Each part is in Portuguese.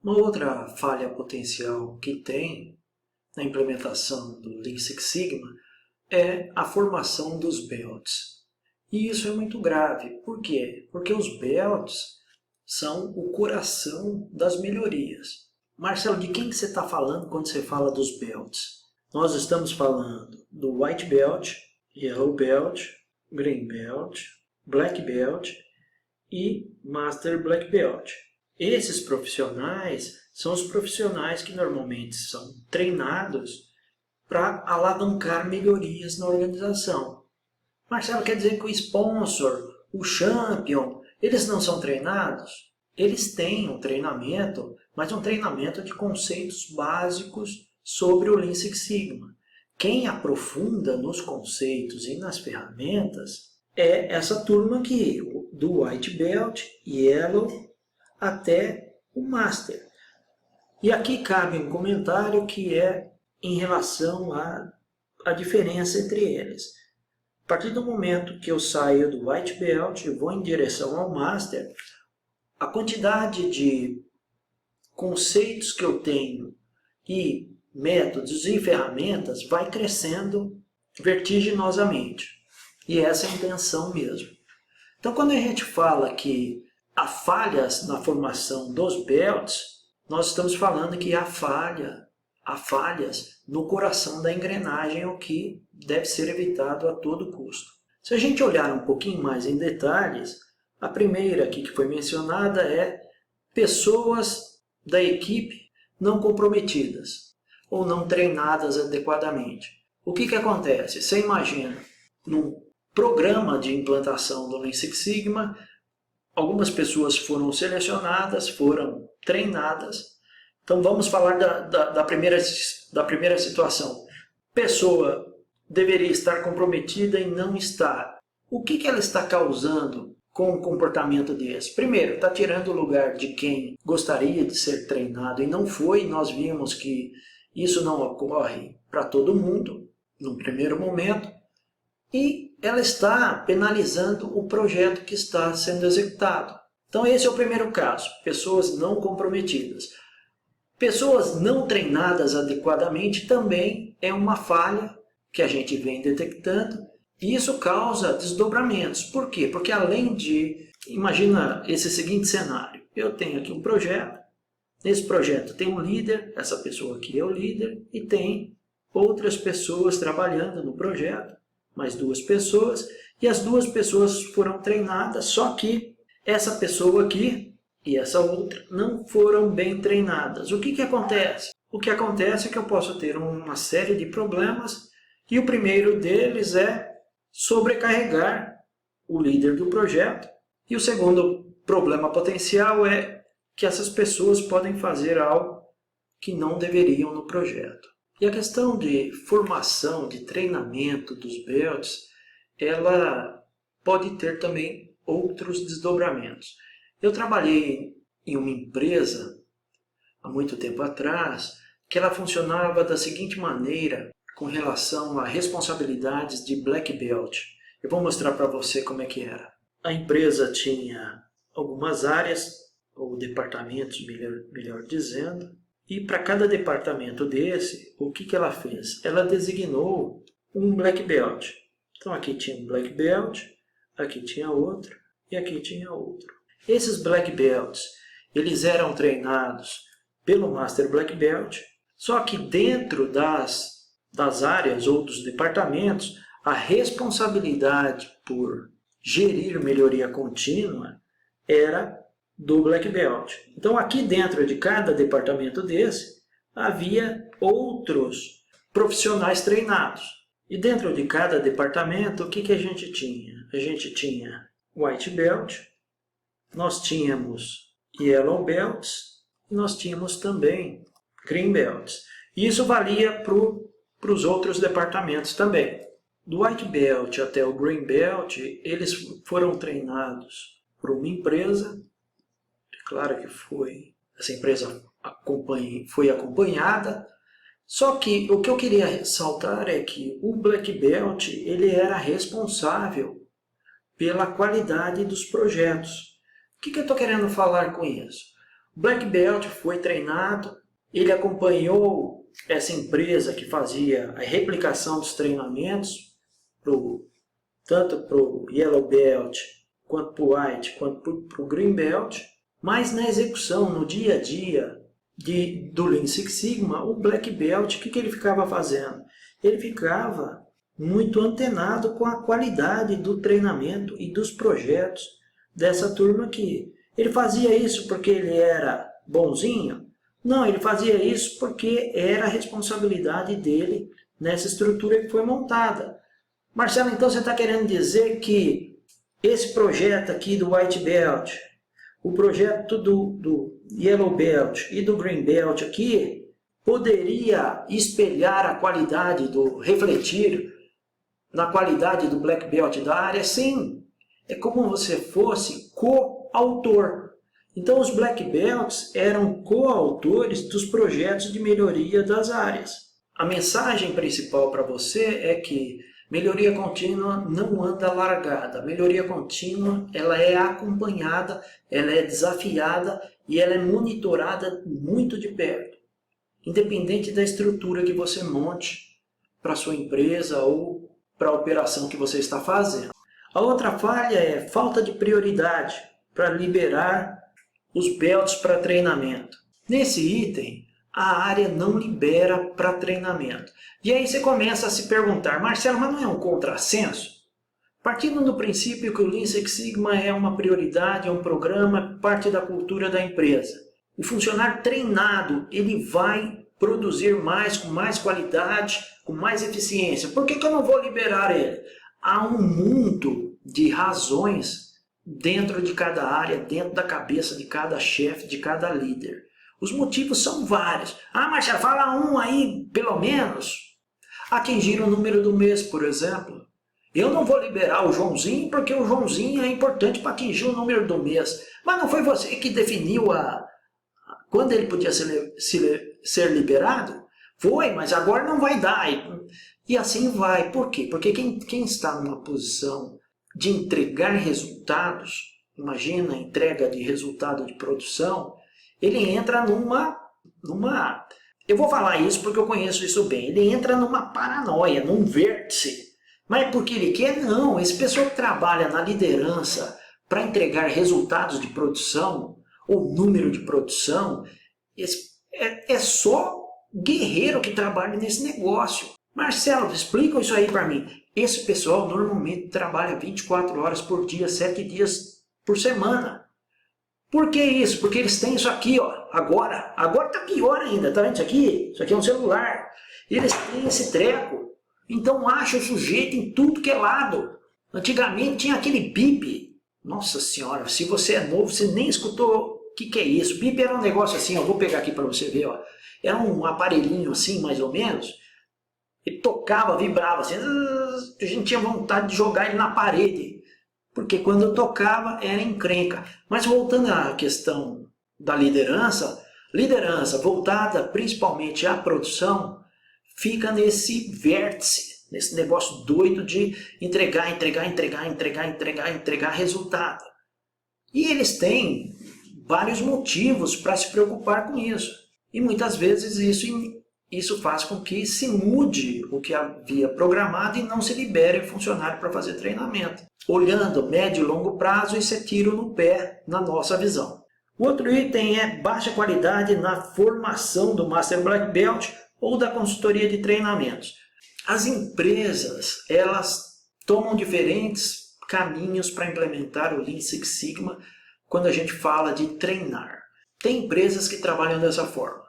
Uma outra falha potencial que tem na implementação do Lean Six Sigma é a formação dos belts. E isso é muito grave. Por quê? Porque os belts são o coração das melhorias. Marcelo, de quem você está falando quando você fala dos belts? Nós estamos falando do White Belt, Yellow Belt, Green Belt, Black Belt e Master Black Belt. Esses profissionais são os profissionais que normalmente são treinados para alavancar melhorias na organização. Marcelo, quer dizer que o sponsor, o champion, eles não são treinados? Eles têm um treinamento, mas um treinamento de conceitos básicos sobre o Lean Six Sigma. Quem aprofunda nos conceitos e nas ferramentas é essa turma aqui, do White Belt, Yellow, até o Master. E aqui cabe um comentário que é em relação à diferença entre eles. A partir do momento que eu saio do White Belt e vou em direção ao Master, a quantidade de conceitos que eu tenho e métodos e ferramentas vai crescendo vertiginosamente. E essa é a intenção mesmo. Então, quando a gente fala que há falhas na formação dos belts, nós estamos falando que há falhas no coração da engrenagem, o que deve ser evitado a todo custo. Se a gente olhar um pouquinho mais em detalhes, a primeira aqui que foi mencionada é pessoas da equipe não comprometidas ou não treinadas adequadamente. O que acontece? Você imagina, num programa de implantação do Lean Six Sigma, algumas pessoas foram selecionadas, foram treinadas. Então vamos falar da primeira situação. Pessoa deveria estar comprometida e não está. O que ela está causando com um comportamento desse? Primeiro, está tirando o lugar de quem gostaria de ser treinado e não foi. Nós vimos que isso não ocorre para todo mundo, num primeiro momento. E ela está penalizando o projeto que está sendo executado. Então esse é o primeiro caso, pessoas não comprometidas. Pessoas não treinadas adequadamente também é uma falha que a gente vem detectando e isso causa desdobramentos. Por quê? Porque além de, imagina esse seguinte cenário, eu tenho aqui um projeto, nesse projeto tem um líder, essa pessoa aqui é o líder e tem outras pessoas trabalhando no projeto, mais duas pessoas, e as duas pessoas foram treinadas, só que essa pessoa aqui e essa outra não foram bem treinadas. O que acontece? O que acontece é que eu posso ter uma série de problemas e o primeiro deles é sobrecarregar o líder do projeto e o segundo problema potencial é que essas pessoas podem fazer algo que não deveriam no projeto. E a questão de formação, de treinamento dos belts, ela pode ter também outros desdobramentos. Eu trabalhei em uma empresa, há muito tempo atrás, que ela funcionava da seguinte maneira com relação a responsabilidades de Black Belt. Eu vou mostrar para você como é que era. A empresa tinha algumas áreas, ou departamentos, melhor dizendo, e para cada departamento desse, o que ela fez? Ela designou um Black Belt. Então aqui tinha um Black Belt, aqui tinha outro e aqui tinha outro. Esses Black Belts, eles eram treinados pelo Master Black Belt, só que dentro das áreas ou dos departamentos, a responsabilidade por gerir melhoria contínua era do Black Belt. Então aqui dentro de cada departamento desse, havia outros profissionais treinados. E dentro de cada departamento, o que a gente tinha? A gente tinha White Belt, nós tínhamos Yellow Belts, e nós tínhamos também Green Belts. E isso valia para os outros departamentos também. Do White Belt até o Green Belt, eles foram treinados por uma empresa. Claro que essa empresa foi acompanhada, só que o que eu queria ressaltar é que o Black Belt ele era responsável pela qualidade dos projetos. O que eu estou querendo falar com isso? Black Belt foi treinado, ele acompanhou essa empresa que fazia a replicação dos treinamentos, tanto para o Yellow Belt, quanto para o White, quanto para o Green Belt, mas na execução, no dia a dia do Lean Six Sigma, o Black Belt, o que ele ficava fazendo? Ele ficava muito antenado com a qualidade do treinamento e dos projetos dessa turma aqui. Ele fazia isso porque ele era bonzinho? Não, ele fazia isso porque era a responsabilidade dele nessa estrutura que foi montada. Marcelo, então você está querendo dizer que esse projeto aqui do White Belt, o projeto do Yellow Belt e do Green Belt aqui, poderia espelhar a qualidade refletir na qualidade do Black Belt da área? Sim, é como você fosse coautor. Então os Black Belts eram coautores dos projetos de melhoria das áreas. A mensagem principal para você é que melhoria contínua não anda largada. A melhoria contínua ela é acompanhada, ela é desafiada e ela é monitorada muito de perto. Independente da estrutura que você monte para a sua empresa ou para a operação que você está fazendo. A outra falha é falta de prioridade para liberar os belts para treinamento. Nesse item, a área não libera para treinamento. E aí você começa a se perguntar, Marcelo, mas não é um contrassenso? Partindo do princípio que o Lean Six Sigma é uma prioridade, é um programa, parte da cultura da empresa. O funcionário treinado, ele vai produzir mais, com mais qualidade, com mais eficiência. Por que eu não vou liberar ele? Há um mundo de razões dentro de cada área, dentro da cabeça de cada chefe, de cada líder. Os motivos são vários. Ah, Marcelo, fala um aí, pelo menos. Atingir o número do mês, por exemplo. Eu não vou liberar o Joãozinho porque o Joãozinho é importante para atingir o número do mês. Mas não foi você que definiu quando ele podia ser liberado? Foi, mas agora não vai dar. E assim vai. Por quê? Porque quem está numa posição de entregar resultados, imagina a entrega de resultado de produção, ele entra eu vou falar isso porque eu conheço isso bem, ele entra numa paranoia, num vértice. Mas é porque ele quer? Não, esse pessoal que trabalha na liderança para entregar resultados de produção, ou número de produção, é só guerreiro que trabalha nesse negócio. Marcelo, explica isso aí para mim. Esse pessoal normalmente trabalha 24 horas por dia, 7 dias por semana. Por que isso? Porque eles têm isso aqui, ó, agora está pior ainda, tá vendo isso aqui? Isso aqui é um celular. Eles têm esse treco. Então acha o sujeito em tudo que é lado. Antigamente tinha aquele bip. Nossa senhora, se você é novo, você nem escutou o que é isso. Bip era um negócio assim, eu vou pegar aqui para você ver, ó. Era um aparelhinho assim, mais ou menos. Ele tocava, vibrava assim, a gente tinha vontade de jogar ele na parede, porque quando eu tocava era encrenca. Mas voltando à questão da liderança voltada principalmente à produção, fica nesse vértice, nesse negócio doido de entregar resultado. E eles têm vários motivos para se preocupar com isso. E muitas vezes isso faz com que se mude o que havia programado e não se libere o funcionário para fazer treinamento. Olhando médio e longo prazo, isso é tiro no pé na nossa visão. O outro item é baixa qualidade na formação do Master Black Belt ou da consultoria de treinamentos. As empresas, elas tomam diferentes caminhos para implementar o Lean Six Sigma quando a gente fala de treinar. Tem empresas que trabalham dessa forma.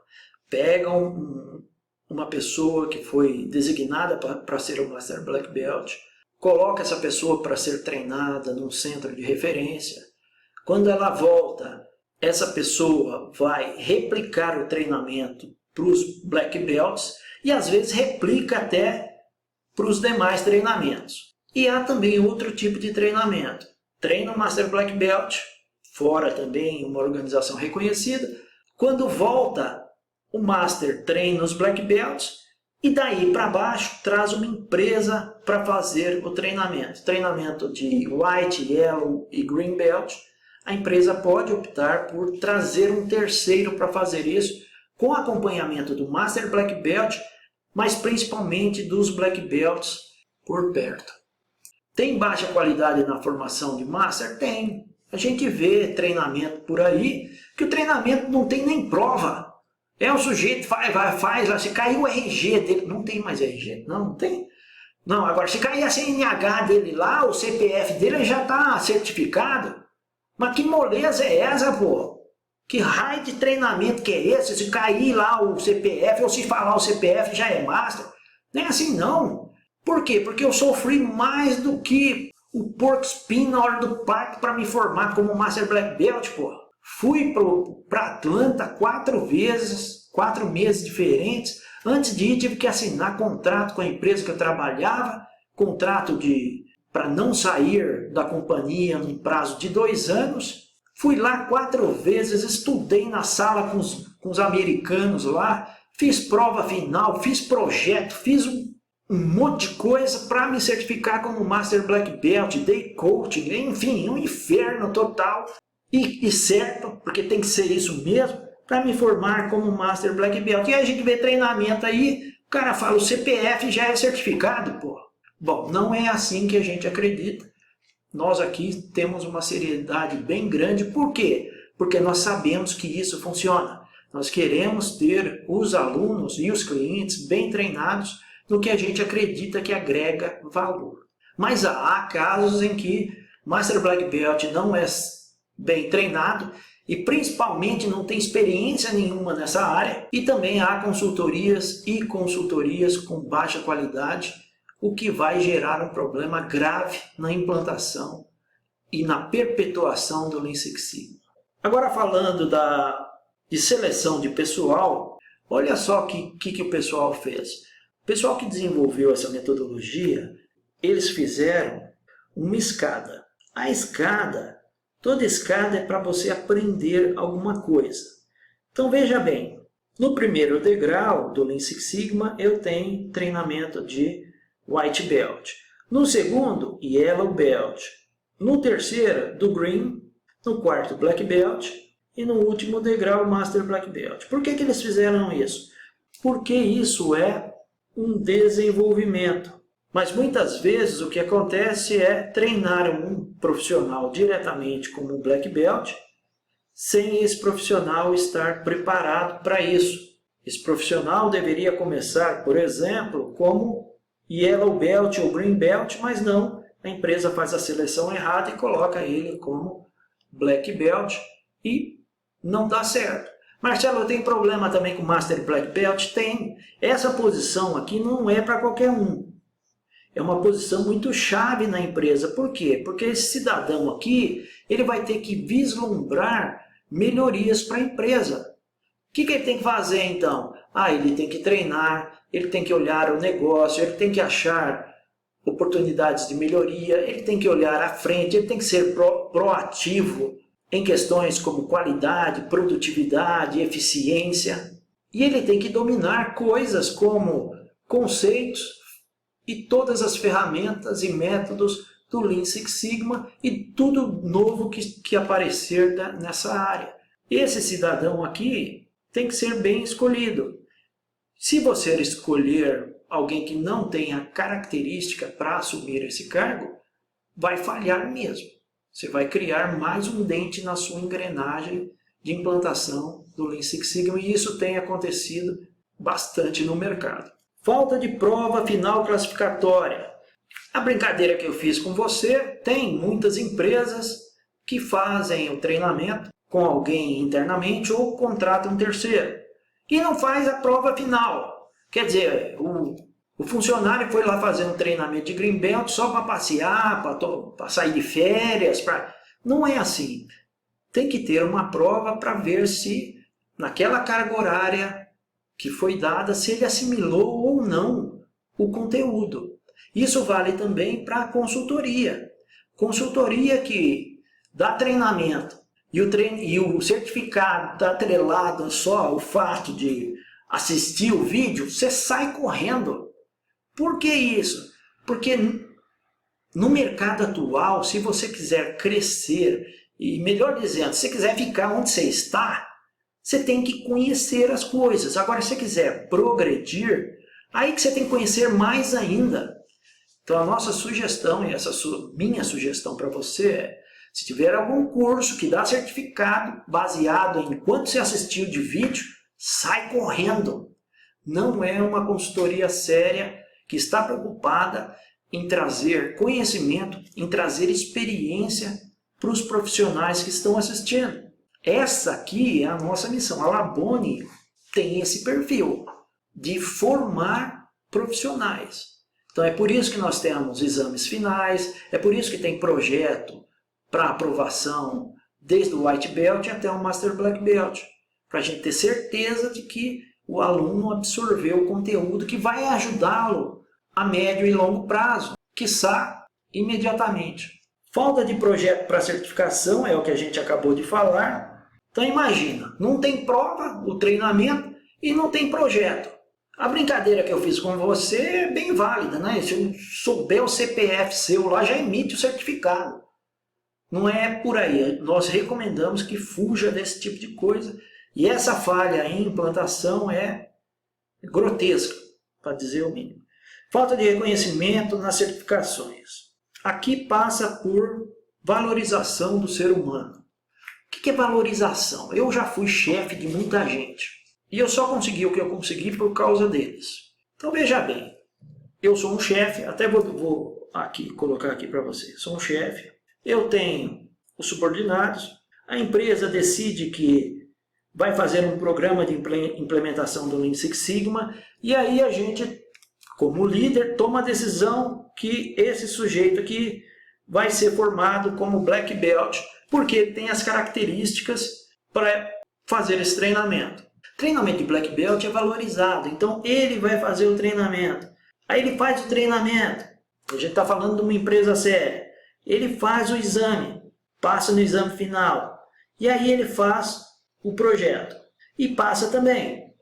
Pegam uma pessoa que foi designada para ser o Master Black Belt, coloca essa pessoa para ser treinada num centro de referência. Quando ela volta, essa pessoa vai replicar o treinamento para os Black Belts e às vezes replica até para os demais treinamentos. E há também outro tipo de treinamento. Treina o Master Black Belt, fora também uma organização reconhecida. Quando volta, o Master treina os Black Belts e daí para baixo traz uma empresa para fazer o treinamento. Treinamento de White, Yellow e Green Belt. a empresa pode optar por trazer um terceiro para fazer isso, com acompanhamento do Master Black Belt, mas principalmente dos Black Belts por perto. Tem baixa qualidade na formação de Master? Tem. A gente vê treinamento por aí, que o treinamento não tem nem prova. O sujeito faz, se cair o RG dele, não tem mais RG, não tem. Não, agora se cair a CNH dele lá, o CPF dele já está certificado. Mas que moleza é essa, pô? Que raio de treinamento que é esse? Se cair lá o CPF ou se falar o CPF já é Master? Não é assim não. Por quê? Porque eu sofri mais do que o porco espinho na hora do parto para me formar como Master Black Belt, pô. Fui para Atlanta 4 vezes, 4 meses diferentes. Antes de ir, tive que assinar contrato com a empresa que eu trabalhava, contrato para não sair da companhia num prazo de 2 anos. Fui lá 4 vezes, estudei na sala com os americanos lá, fiz prova final, fiz projeto, fiz um monte de coisa para me certificar como Master Black Belt, dei coaching, enfim, um inferno total. E certo, porque tem que ser isso mesmo, para me formar como Master Black Belt. E aí a gente vê treinamento aí, o cara fala, o CPF já é certificado, pô. Bom, não é assim que a gente acredita. Nós aqui temos uma seriedade bem grande. Por quê? Porque nós sabemos que isso funciona. Nós queremos ter os alunos e os clientes bem treinados no que a gente acredita que agrega valor. Mas há casos em que Master Black Belt não é bem treinado e principalmente não tem experiência nenhuma nessa área, e também há consultorias e consultorias com baixa qualidade, o que vai gerar um problema grave na implantação e na perpetuação do Lean Six Sigma. Agora falando de seleção de pessoal, olha só o que o pessoal fez. O pessoal que desenvolveu essa metodologia, eles fizeram uma escada. A escada, toda escada é para você aprender alguma coisa. Então veja bem, no primeiro degrau do Lean Six Sigma eu tenho treinamento de White Belt. No segundo, Yellow Belt. No terceiro, do Green. No quarto, Black Belt. E no último degrau, Master Black Belt. Por que eles fizeram isso? Porque isso é um desenvolvimento. Mas muitas vezes o que acontece é treinar um profissional diretamente como Black Belt, sem esse profissional estar preparado para isso. Esse profissional deveria começar, por exemplo, como Yellow Belt ou Green Belt, mas não, a empresa faz a seleção errada e coloca ele como Black Belt e não dá certo. Marcelo, tem problema também com Master Black Belt? Tem. Essa posição aqui não é para qualquer um. É uma posição muito chave na empresa. Por quê? Porque esse cidadão aqui, ele vai ter que vislumbrar melhorias para a empresa. O que ele tem que fazer então? Ele tem que treinar, ele tem que olhar o negócio, ele tem que achar oportunidades de melhoria, ele tem que olhar à frente, ele tem que ser proativo em questões como qualidade, produtividade, eficiência. E ele tem que dominar coisas como conceitos e todas as ferramentas e métodos do Lean Six Sigma e tudo novo que aparecer nessa área. Esse cidadão aqui tem que ser bem escolhido. Se você escolher alguém que não tenha característica para assumir esse cargo, vai falhar mesmo. Você vai criar mais um dente na sua engrenagem de implantação do Lean Six Sigma, e isso tem acontecido bastante no mercado. Falta de prova final classificatória. A brincadeira que eu fiz com você, tem muitas empresas que fazem o treinamento com alguém internamente ou contratam um terceiro e não faz a prova final. Quer dizer, o funcionário foi lá fazer um treinamento de Green Belt só para passear, para sair de férias. Não é assim. Tem que ter uma prova para ver se naquela carga horária que foi dada, se ele assimilou ou não o conteúdo. Isso vale também para a consultoria. Consultoria que dá treinamento e o certificado está atrelado só ao fato de assistir o vídeo, você sai correndo. Por que isso? Porque no mercado atual, se você quiser crescer E melhor dizendo, se você quiser ficar onde você está, você tem que conhecer as coisas. Agora, se você quiser progredir, aí que você tem que conhecer mais ainda. Então, a nossa sugestão, e essa minha sugestão para você é, se tiver algum curso que dá certificado baseado em quanto você assistiu de vídeo, sai correndo. Não é uma consultoria séria que está preocupada em trazer conhecimento, em trazer experiência para os profissionais que estão assistindo. Essa aqui é a nossa missão. A Labone tem esse perfil de formar profissionais. Então é por isso que nós temos exames finais, é por isso que tem projeto para aprovação desde o White Belt até o Master Black Belt, para a gente ter certeza de que o aluno absorveu o conteúdo que vai ajudá-lo a médio e longo prazo, quiçá imediatamente. Falta de projeto para certificação é o que a gente acabou de falar. Então imagina, não tem prova, o treinamento, e não tem projeto. A brincadeira que eu fiz com você é bem válida, né? Se eu souber o CPF seu lá, já emite o certificado. Não é por aí. Nós recomendamos que fuja desse tipo de coisa. E essa falha em implantação é grotesca, para dizer o mínimo. Falta de reconhecimento nas certificações. Aqui passa por valorização do ser humano. O que é valorização? Eu já fui chefe de muita gente. E eu só consegui o que eu consegui por causa deles. Então veja bem, eu sou um chefe, até vou aqui colocar aqui para você. Sou um chefe, eu tenho os subordinados, a empresa decide que vai fazer um programa de implementação do Lean Six Sigma, e aí a gente, como líder, toma a decisão que esse sujeito aqui vai ser formado como Black Belt, porque ele tem as características para fazer esse treinamento. Treinamento de Black Belt é valorizado, então ele vai fazer o treinamento. Aí ele faz o treinamento, a gente está falando de uma empresa séria, ele faz o exame, passa no exame final, e aí ele faz o projeto, e passa também.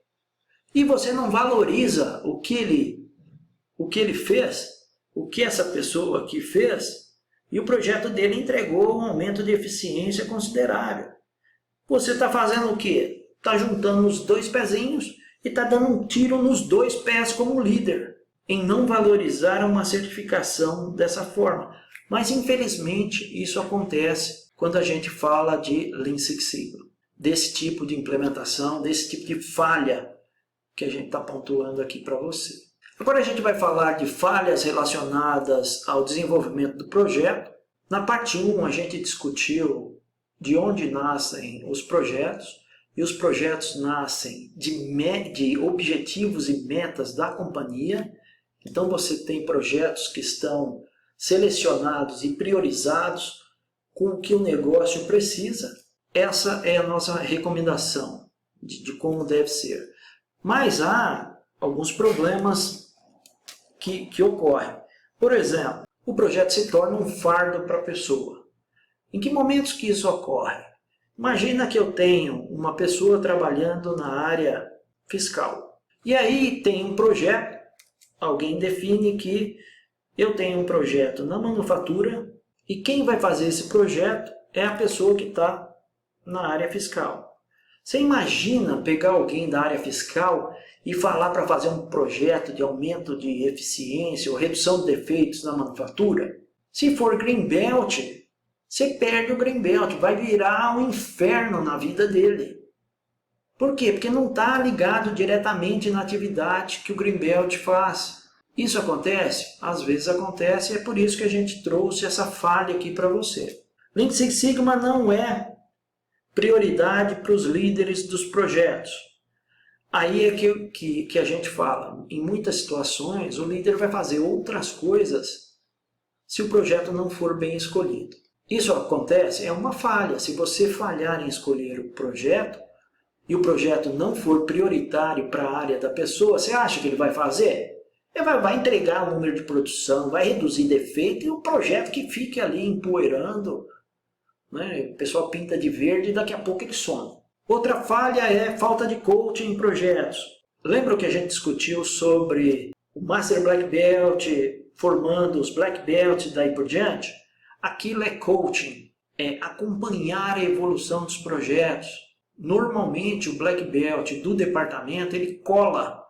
E você não valoriza o que ele fez, o que essa pessoa aqui fez, e o projeto dele entregou um aumento de eficiência considerável. Você está fazendo o quê? Está juntando os dois pezinhos e está dando um tiro nos dois pés como líder, em não valorizar uma certificação dessa forma. Mas, infelizmente, isso acontece quando a gente fala de Lean Six Sigma, desse tipo de implementação, desse tipo de falha que a gente está pontuando aqui para você. Agora a gente vai falar de falhas relacionadas ao desenvolvimento do projeto. Na parte 1 a gente discutiu de onde nascem os projetos, e os projetos nascem de objetivos e metas da companhia. Então você tem projetos que estão selecionados e priorizados com o que o negócio precisa. Essa é a nossa recomendação de como deve ser. Mas há alguns problemas que ocorrem. Por exemplo, o projeto se torna um fardo para a pessoa. Em que momentos que isso ocorre? Imagina que eu tenho uma pessoa trabalhando na área fiscal. E aí tem um projeto, alguém define que eu tenho um projeto na manufatura e quem vai fazer esse projeto é a pessoa que está na área fiscal. Você imagina pegar alguém da área fiscal e falar para fazer um projeto de aumento de eficiência ou redução de defeitos na manufatura? Se for Green Belt, você perde o Green Belt, vai virar um inferno na vida dele. Por quê? Porque não está ligado diretamente na atividade que o Green Belt faz. Isso acontece? Às vezes acontece e é por isso que a gente trouxe essa falha aqui para você. Lean Six Sigma não é prioridade para os líderes dos projetos. Aí é que a gente fala, em muitas situações o líder vai fazer outras coisas se o projeto não for bem escolhido. Isso acontece, é uma falha. Se você falhar em escolher o projeto e o projeto não for prioritário para a área da pessoa, você acha que ele vai fazer? Ele vai entregar o número de produção, vai reduzir defeito e o projeto que fique ali empoeirando, né? O pessoal pinta de verde e daqui a pouco ele some. Outra falha é falta de coaching em projetos. Lembra que a gente discutiu sobre o Master Black Belt formando os Black Belts e daí por diante? Aquilo é coaching, acompanhar a evolução dos projetos. Normalmente o Black Belt do departamento ele cola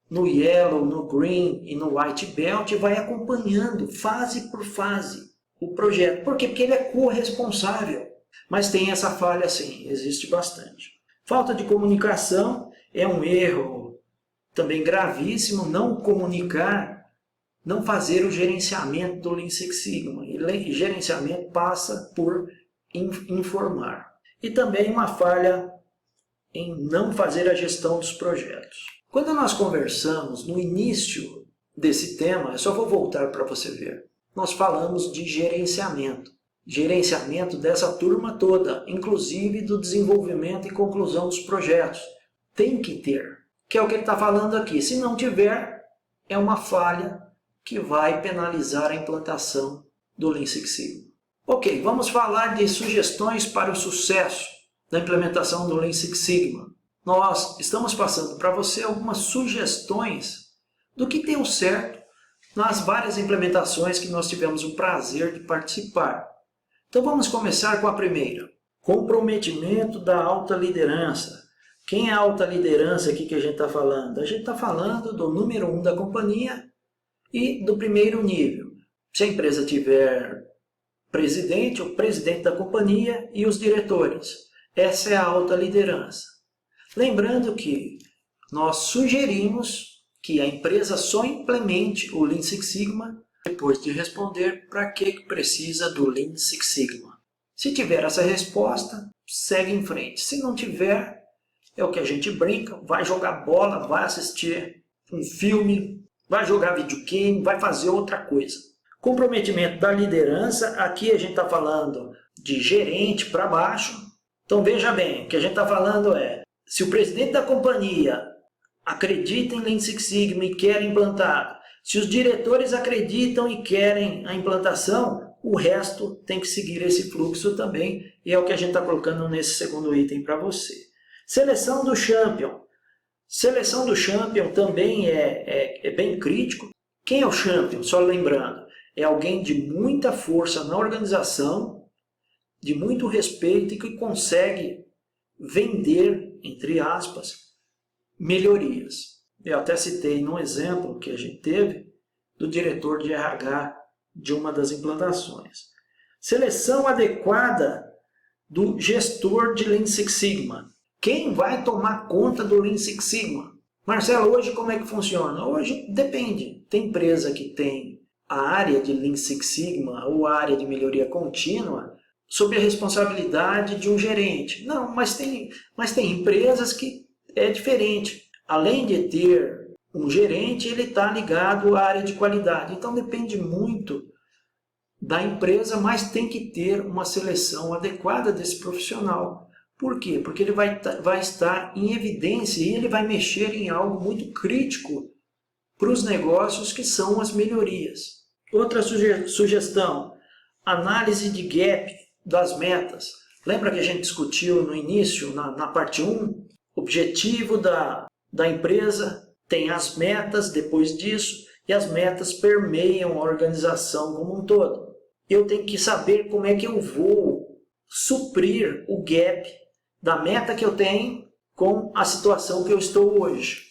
no Yellow, no Green e no White Belt e vai acompanhando fase por fase o projeto. Por quê? Porque ele é corresponsável. Mas tem essa falha sim, existe bastante. Falta de comunicação é um erro também gravíssimo, não comunicar, não fazer o gerenciamento do Lean Six Sigma. E gerenciamento passa por informar. E também uma falha em não fazer a gestão dos projetos. Quando nós conversamos no início desse tema, eu só vou voltar para você ver, nós falamos de gerenciamento. Gerenciamento dessa turma toda, inclusive do desenvolvimento e conclusão dos projetos. Tem que ter, que é o que ele está falando aqui. Se não tiver, é uma falha que vai penalizar a implantação do Lean Six Sigma. Ok, vamos falar de sugestões para o sucesso da implementação do Lean Six Sigma. Nós estamos passando para você algumas sugestões do que deu certo nas várias implementações que nós tivemos o prazer de participar. Então vamos começar com a primeira. Comprometimento da alta liderança. Quem é a alta liderança aqui que a gente está falando? A gente está falando do número 1 da companhia e do primeiro nível. Se a empresa tiver presidente, o presidente da companhia e os diretores. Essa é a alta liderança. Lembrando que nós sugerimos que a empresa só implemente o Lean Six Sigma depois de responder para que precisa do Lean Six Sigma. Se tiver essa resposta, segue em frente. Se não tiver, é o que a gente brinca, vai jogar bola, vai assistir um filme, vai jogar videogame, vai fazer outra coisa. Comprometimento da liderança, aqui a gente está falando de gerente para baixo. Então veja bem, o que a gente está falando é, se o presidente da companhia acredita em Lean Six Sigma e quer implantar, se os diretores acreditam e querem a implantação, o resto tem que seguir esse fluxo também, e é o que a gente está colocando nesse segundo item para você. Seleção do champion. Seleção do champion também é bem crítico. Quem é o champion? Só lembrando, é alguém de muita força na organização, de muito respeito e que consegue vender, entre aspas, melhorias. Eu até citei num exemplo que a gente teve do diretor de RH de uma das implantações. Seleção adequada do gestor de Lean Six Sigma. Quem vai tomar conta do Lean Six Sigma? Marcelo, hoje como é que funciona? Hoje depende. Tem empresa que tem a área de Lean Six Sigma ou a área de melhoria contínua sob a responsabilidade de um gerente. Não, mas tem empresas que é diferente. Além de ter um gerente, ele está ligado à área de qualidade. Então depende muito da empresa, mas tem que ter uma seleção adequada desse profissional. Por quê? Porque ele vai estar em evidência e ele vai mexer em algo muito crítico para os negócios, que são as melhorias. Outra sugestão, análise de gap das metas. Lembra que a gente discutiu no início, na parte 1? Objetivo da empresa, tem as metas depois disso, e as metas permeiam a organização como um todo. Eu tenho que saber como é que eu vou suprir o gap da meta que eu tenho com a situação que eu estou hoje.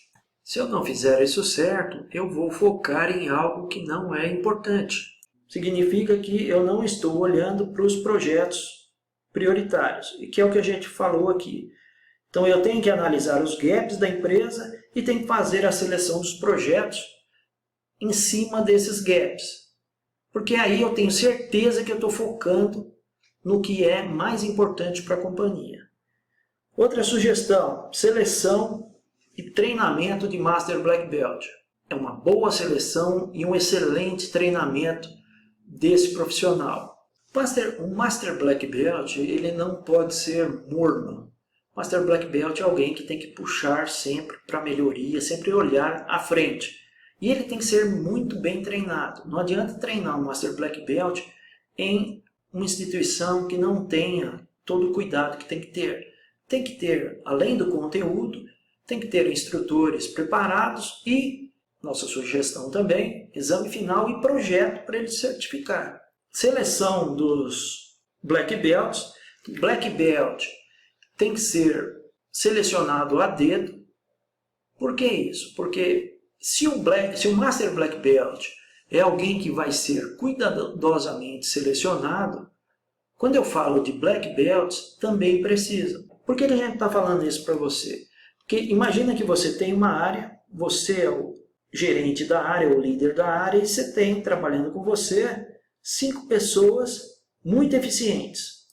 Se eu não fizer isso certo, eu vou focar em algo que não é importante. Significa que eu não estou olhando para os projetos prioritários, e que é o que a gente falou aqui. Então eu tenho que analisar os gaps da empresa e tenho que fazer a seleção dos projetos em cima desses gaps. Porque aí eu tenho certeza que eu estou focando no que é mais importante para a companhia. Outra sugestão, seleção e treinamento de Master Black Belt. É uma boa seleção e um excelente treinamento desse profissional. O Master Black Belt ele não pode ser morno. Master Black Belt é alguém que tem que puxar sempre para melhoria, sempre olhar à frente. E ele tem que ser muito bem treinado. Não adianta treinar um Master Black Belt em uma instituição que não tenha todo o cuidado que tem que ter. Tem que ter, além do conteúdo, tem que ter instrutores preparados e, nossa sugestão também, exame final e projeto para ele certificar. Seleção Black Belts. Black Belt tem que ser selecionado a dedo. Por que isso? Porque se o Master Black Belt é alguém que vai ser cuidadosamente selecionado, quando eu falo de Black Belts, também precisa. Por que a gente está falando isso para você? Porque imagina que você tem uma área, você é o gerente da área, o líder da área, e você tem, trabalhando com você, 5 pessoas muito eficientes.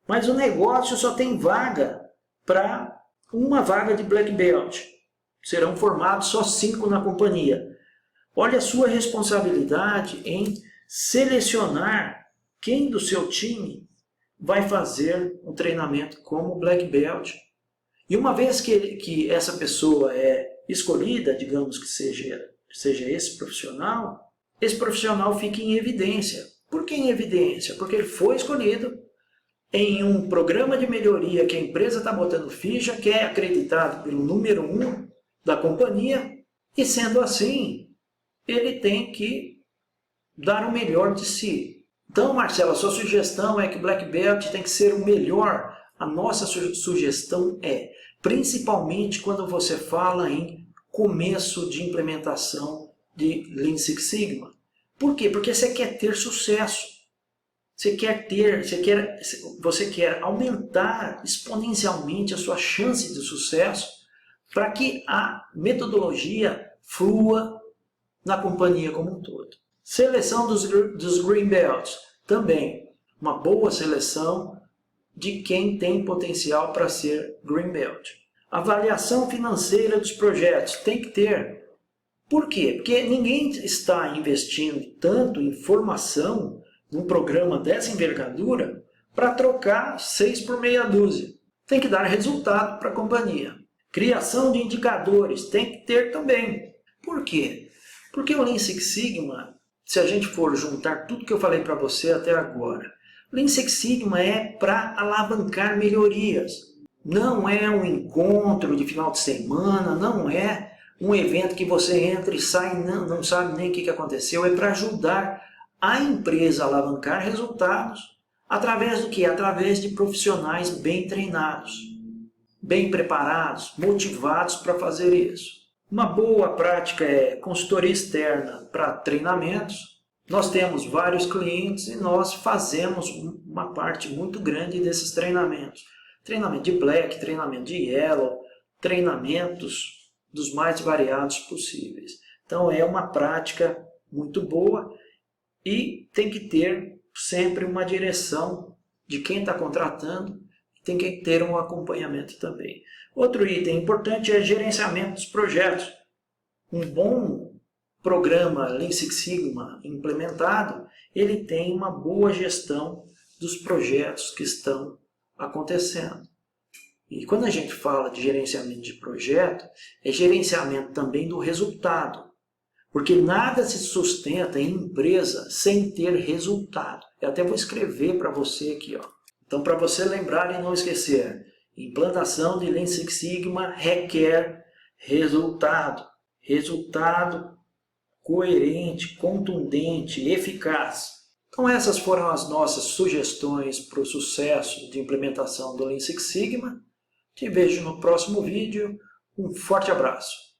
Mas o negócio só tem vaga para uma vaga de Black Belt. Serão formados só 5 na companhia. Olha a sua responsabilidade em selecionar quem do seu time vai fazer um treinamento como Black Belt. E uma vez que essa pessoa é escolhida, digamos que seja esse profissional fica em evidência. Por que em evidência? Porque ele foi escolhido em um programa de melhoria que a empresa está botando ficha, que é acreditado pelo número 1 da companhia, e sendo assim, ele tem que dar o melhor de si. Então, Marcelo, a sua sugestão é que Black Belt tem que ser o melhor. A nossa sugestão é, principalmente quando você fala em começo de implementação de Lean Six Sigma. Por quê? Porque você quer ter sucesso. Você quer aumentar exponencialmente a sua chance de sucesso para que a metodologia flua na companhia como um todo. Seleção dos Green Belts. Também uma boa seleção de quem tem potencial para ser Green Belt. Avaliação financeira dos projetos. Tem que ter. Por quê? Porque ninguém está investindo tanto em formação num programa dessa envergadura para trocar 6 por meia dúzia. Tem que dar resultado para a companhia. Criação de indicadores. Tem que ter também. Por quê? Porque o Lean Six Sigma, se a gente for juntar tudo que eu falei para você até agora, Lean Six Sigma é para alavancar melhorias. Não é um encontro de final de semana, não é um evento que você entra e sai e não sabe nem o que aconteceu. É para ajudar a empresa a alavancar resultados. Através do quê? Através de profissionais bem treinados, bem preparados, motivados para fazer isso. Uma boa prática é consultoria externa para treinamentos. Nós temos vários clientes e nós fazemos uma parte muito grande desses treinamentos. Treinamento de Black, treinamento de Yellow, treinamentos dos mais variados possíveis. Então é uma prática muito boa e tem que ter sempre uma direção de quem está contratando, tem que ter um acompanhamento também. Outro item importante é gerenciamento dos projetos. Um bom programa Lean Six Sigma implementado, ele tem uma boa gestão dos projetos que estão acontecendo. E quando a gente fala de gerenciamento de projeto, é gerenciamento também do resultado. Porque nada se sustenta em empresa sem ter resultado. Eu até vou escrever para você aqui, ó. Então, para você lembrar e não esquecer, implantação de Lean Six Sigma requer resultado. Resultado coerente, contundente, eficaz. Então, essas foram as nossas sugestões para o sucesso de implementação do Lean Six Sigma. Te vejo no próximo vídeo. Um forte abraço.